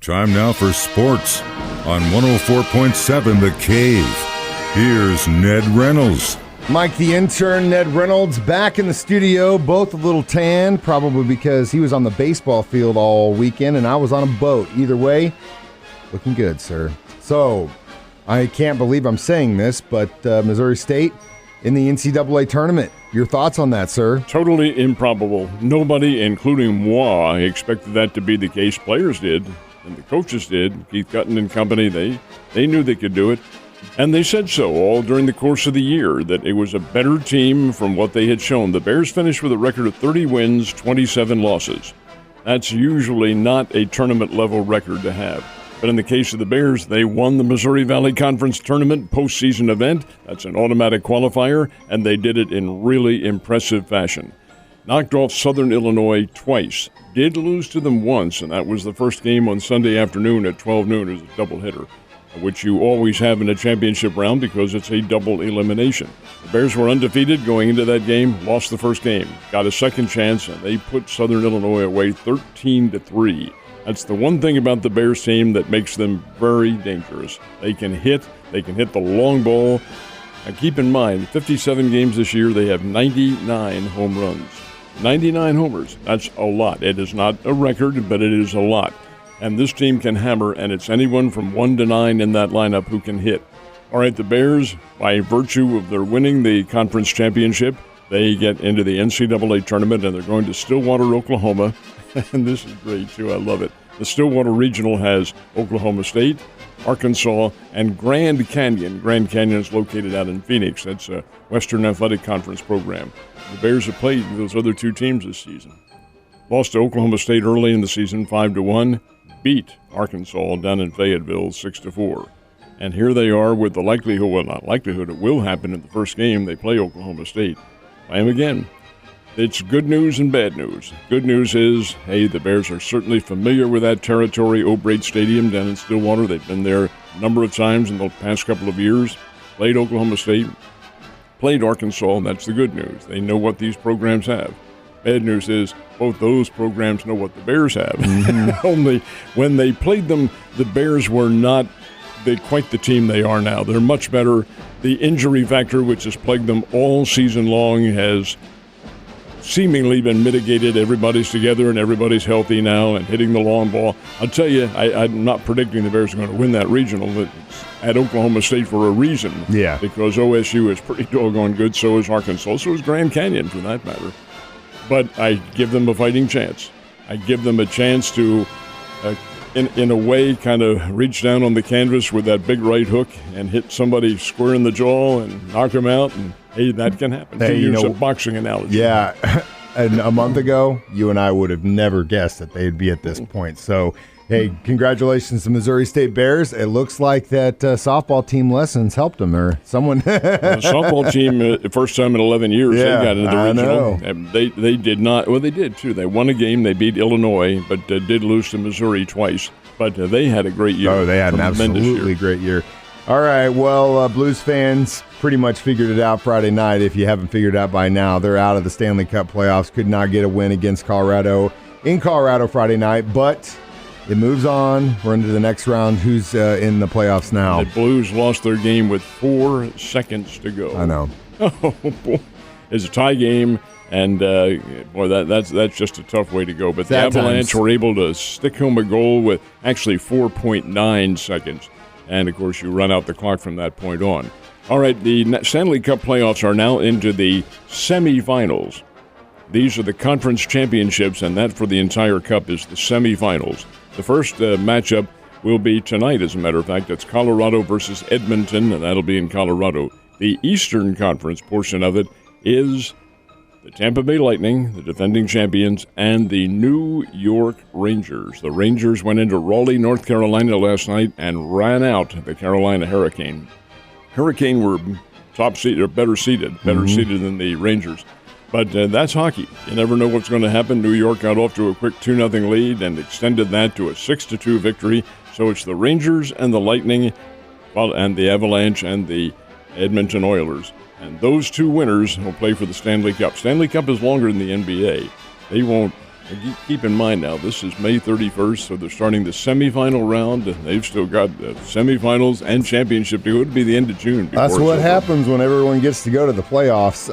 Time now for sports on 104.7 The Cave. Here's Ned Reynolds. Mike, the intern, Ned Reynolds, back in the studio, both a little tan, probably because he was on the baseball field all weekend and I was on a boat. Either way, looking good, sir. So, I can't believe I'm saying this, but Missouri State in the NCAA tournament. Your thoughts on that, sir? Totally improbable. Nobody, including moi, expected that to be the case. Players did, and the coaches did. Keith Cutton and company, they knew they could do it. And they said so all during the course of the year, that it was a better team from what they had shown. The Bears finished with a record of 30 wins, 27 losses. That's usually not a tournament-level record to have. But in the case of the Bears, they won the Missouri Valley Conference Tournament postseason event. That's an automatic qualifier, and they did it in really impressive fashion. Knocked off Southern Illinois twice. Did lose to them once, and that was the first game on Sunday afternoon at 12 noon as a doubleheader, which you always have in a championship round because it's a double elimination. The Bears were undefeated going into that game, lost the first game, got a second chance, and they put Southern Illinois away 13-3. That's the one thing about the Bears team that makes them very dangerous. They can hit the long ball. And keep in mind, 57 games this year, they have 99 home runs. 99 homers. That's a lot. It is not a record, but it is a lot. And this team can hammer, and it's anyone from 1 to 9 in that lineup who can hit. All right, the Bears, by virtue of their winning the conference championship, they get into the NCAA tournament, and they're going to Stillwater, Oklahoma. And this is great, too. I love it. The Stillwater Regional has Oklahoma State, Arkansas, and Grand Canyon. Grand Canyon is located out in Phoenix. That's a Western Athletic Conference program. The Bears have played those other two teams this season. Lost to Oklahoma State early in the season, 5-1. Beat Arkansas down in Fayetteville, 6-4. And here they are with the likelihood, well, not likelihood, it will happen in the first game. They play Oklahoma State. Play them again. It's good news and bad news. Good news is, hey, the Bears are certainly familiar with that territory, O'Brate Stadium down in Stillwater. They've been there a number of times in the past couple of years. Played Oklahoma State, played Arkansas, and that's the good news. They know what these programs have. Bad news is both those programs know what the Bears have. Mm-hmm. Only when they played them, the Bears were not quite the team they are now. They're much better. The injury factor, which has plagued them all season long, has seemingly been mitigated. Everybody's together and everybody's healthy now and hitting the long ball. I'll tell you, I'm not predicting the Bears are going to win that regional, but it's at Oklahoma State for a reason. Yeah. Because OSU is pretty doggone good, so is Arkansas, so is Grand Canyon for that matter. But I give them a fighting chance. I give them a chance to, in a way, kind of reach down on the canvas with that big right hook and hit somebody square in the jaw and knock them out. And, hey, that can happen. Hey, to use a boxing analogy. Yeah. And a month ago, you and I would have never guessed that they'd be at this point. So, hey, congratulations to Missouri State Bears. It looks like that softball team lessons helped them, or someone. The softball team, first time in 11 years, they got into the regional. Know. They did not. Well, they did, too. They won a game. They beat Illinois, but did lose to Missouri twice. But they had a great year. Oh, they had an absolutely great year. All right, well, Blues fans pretty much figured it out Friday night. If you haven't figured it out by now, they're out of the Stanley Cup playoffs. Could not get a win against Colorado in Colorado Friday night, but it moves on. We're into the next round. Who's in the playoffs now? The Blues lost their game with 4 seconds to go. I know. Oh, boy. It's a tie game, and boy, that's just a tough way to go. But the Avalanche were able to stick home a goal with actually 4.9 seconds. And, of course, you run out the clock from that point on. All right, the Stanley Cup playoffs are now into the semifinals. These are the conference championships, and that for the entire cup is the semifinals. The first matchup will be tonight, as a matter of fact. It's Colorado versus Edmonton, and that'll be in Colorado. The Eastern Conference portion of it is the Tampa Bay Lightning, the defending champions, and the New York Rangers. The Rangers went into Raleigh, North Carolina last night and ran out the Carolina Hurricane. Hurricane were top seeded, or better seeded seeded than the Rangers. But that's hockey. You never know what's going to happen. New York got off to a quick 2-0 lead and extended that to a 6-2 victory. So it's the Rangers and the Lightning, and the Avalanche and the Edmonton Oilers. And those two winners will play for the Stanley Cup. Stanley Cup is longer than the NBA. They won't keep in mind now, this is May 31st, so they're starting the semifinal round. They've still got semifinals and championship to go. It'll be the end of June. That's what happens when everyone gets to go to the playoffs.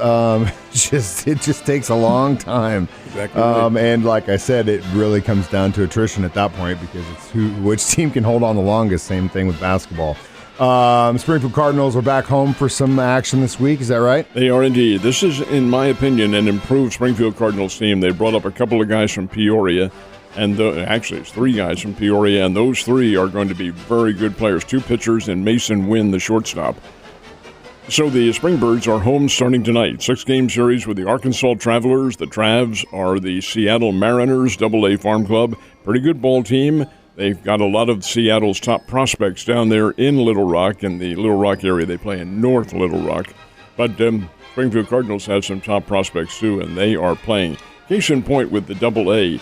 It just takes a long time. Exactly right. And like I said, it really comes down to attrition at that point because it's which team can hold on the longest. Same thing with basketball. Springfield Cardinals are back home for some action this week. Is that right? They are indeed. This is, in my opinion, an improved Springfield Cardinals team. They brought up a couple of guys from Peoria, and actually it's 3 guys from Peoria, and those 3 are going to be very good players. 2 pitchers and Mason Wynn, the shortstop. So the Springbirds are home starting tonight. 6-game series with the Arkansas Travelers. The Travs are the Seattle Mariners, AA Farm Club. Pretty good ball team. They've got a lot of Seattle's top prospects down there in Little Rock, in the Little Rock area. They play in North Little Rock. But Springfield Cardinals have some top prospects, too, and they are playing. Case in point with the AA,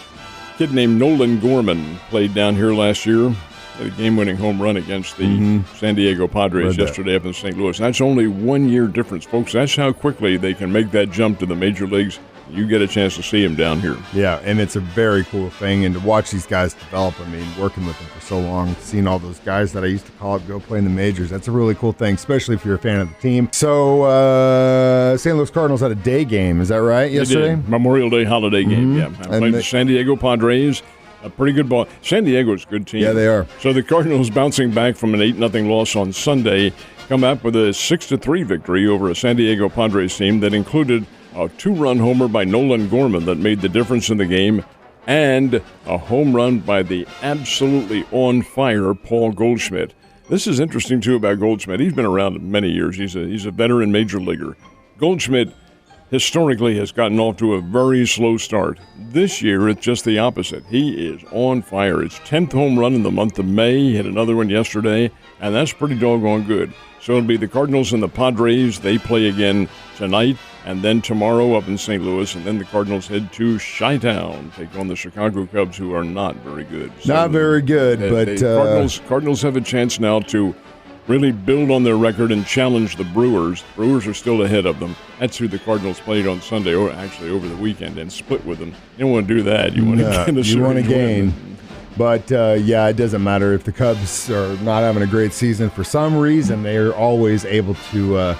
kid named Nolan Gorman played down here last year. A game-winning home run against the San Diego Padres yesterday up in St. Louis. That's only 1 year difference, folks. That's how quickly they can make that jump to the major leagues. You get a chance to see him down here. Yeah, and it's a very cool thing. And to watch these guys develop, I mean, working with them for so long, seeing all those guys that I used to call up go play in the majors, that's a really cool thing, especially if you're a fan of the team. So, St. Louis Cardinals had a day game. Is that right, yesterday? Memorial Day holiday game, yeah. I played the San Diego Padres. A pretty good ball. San Diego's a good team. Yeah, they are. So the Cardinals, bouncing back from an 8-0 loss on Sunday, come up with a 6-3 victory over a San Diego Padres team that included a 2-run homer by Nolan Gorman that made the difference in the game, and a home run by the absolutely on-fire Paul Goldschmidt. This is interesting, too, about Goldschmidt. He's been around many years. He's a veteran major leaguer. Goldschmidt historically has gotten off to a very slow start. This year, it's just the opposite. He is on fire. His 10th home run in the month of May. He hit another one yesterday, and that's pretty doggone good. So it'll be the Cardinals and the Padres. They play again tonight, and then tomorrow up in St. Louis, and then the Cardinals head to Chi-Town, take on the Chicago Cubs, who are not very good. So not very good, but Cardinals have a chance now to really build on their record and challenge the Brewers. Brewers are still ahead of them. That's who the Cardinals played on Sunday, or actually over the weekend, and split with them. You don't want to do that. You want to gain. But, it doesn't matter if the Cubs are not having a great season. For some reason, they are always able to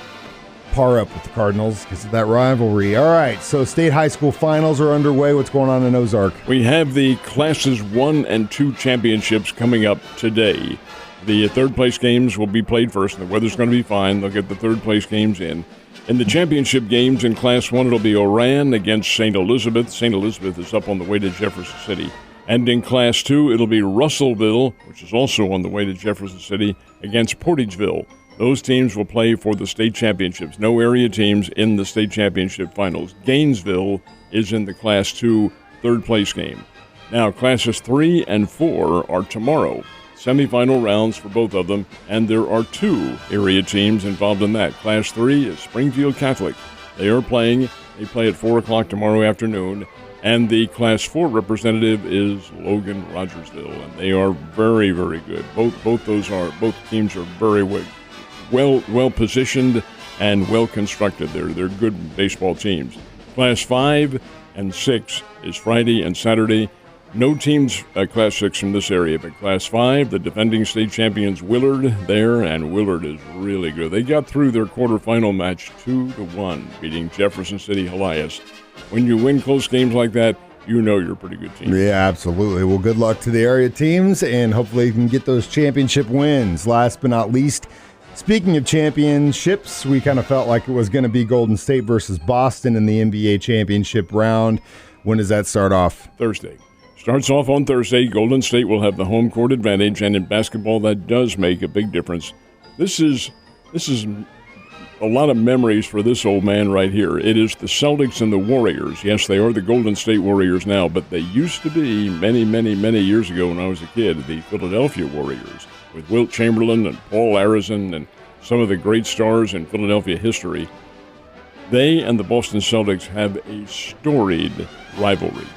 par up with the Cardinals because of that rivalry. All right, so state high school finals are underway. What's going on in Ozark? We have the Classes 1 and 2 championships coming up today. The third-place games will be played first, and the weather's going to be fine. They'll get the third-place games in. In the championship games in Class 1, it'll be Oran against St. Elizabeth. St. Elizabeth is up on the way to Jefferson City. And in Class 2, it'll be Russellville, which is also on the way to Jefferson City, against Portageville. Those teams will play for the state championships. No area teams in the state championship finals. Gainesville is in the Class 2 third-place game. Now, Classes 3 and 4 are tomorrow. Semifinal rounds for both of them, and there are 2 area teams involved in that. Class 3 is Springfield Catholic. They play at 4 o'clock tomorrow afternoon, and the Class 4 representative is Logan Rogersville, and they are very, very good. Both teams are very well positioned and well constructed. They're good baseball teams. Class 5 and 6 is Friday and Saturday. No teams Class 6 from this area, but Class 5, the defending state champions Willard there, and Willard is really good. They got through their quarterfinal match 2-1, beating Jefferson City Helias. When you win close games like that, you know you're a pretty good team. Yeah, absolutely. Well, good luck to the area teams, and hopefully you can get those championship wins. Last but not least, speaking of championships, we kind of felt like it was going to be Golden State versus Boston in the NBA championship round. When does that start off? Thursday. Starts off on Thursday. Golden State will have the home court advantage, and in basketball, that does make a big difference. This is a lot of memories for this old man right here. It is the Celtics and the Warriors. Yes, they are the Golden State Warriors now, but they used to be many, many, many years ago when I was a kid, the Philadelphia Warriors, with Wilt Chamberlain and Paul Arizin and some of the great stars in Philadelphia history. They and the Boston Celtics have a storied rivalry.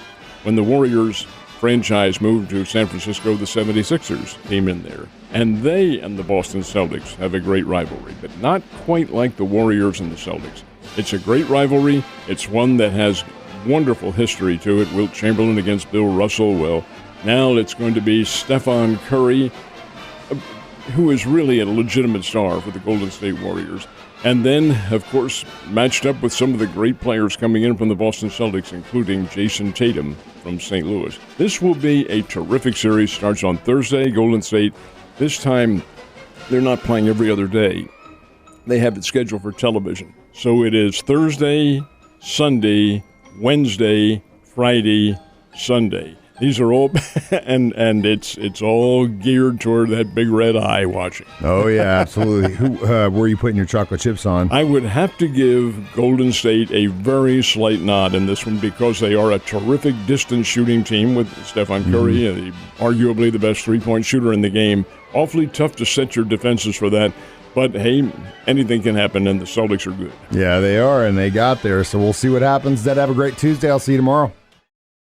When the Warriors franchise moved to San Francisco, the 76ers came in there. And they and the Boston Celtics have a great rivalry, but not quite like the Warriors and the Celtics. It's a great rivalry. It's one that has wonderful history to it. Wilt Chamberlain against Bill Russell. Well, now it's going to be Stephen Curry, who is really a legitimate star for the Golden State Warriors. And then, of course, matched up with some of the great players coming in from the Boston Celtics, including Jason Tatum from St. Louis. This will be a terrific series. Starts on Thursday. Golden State, this time, they're not playing every other day. They have it scheduled for television. So it is Thursday, Sunday, Wednesday, Friday, Sunday. These are all, and it's all geared toward that big red eye watching. Oh, yeah, absolutely. Where are you putting your chocolate chips on? I would have to give Golden State a very slight nod in this one because they are a terrific distance shooting team with Stephen Curry, arguably the best three-point shooter in the game. Awfully tough to set your defenses for that. But, hey, anything can happen, and the Celtics are good. Yeah, they are, and they got there. So we'll see what happens. Zed, have a great Tuesday. I'll see you tomorrow.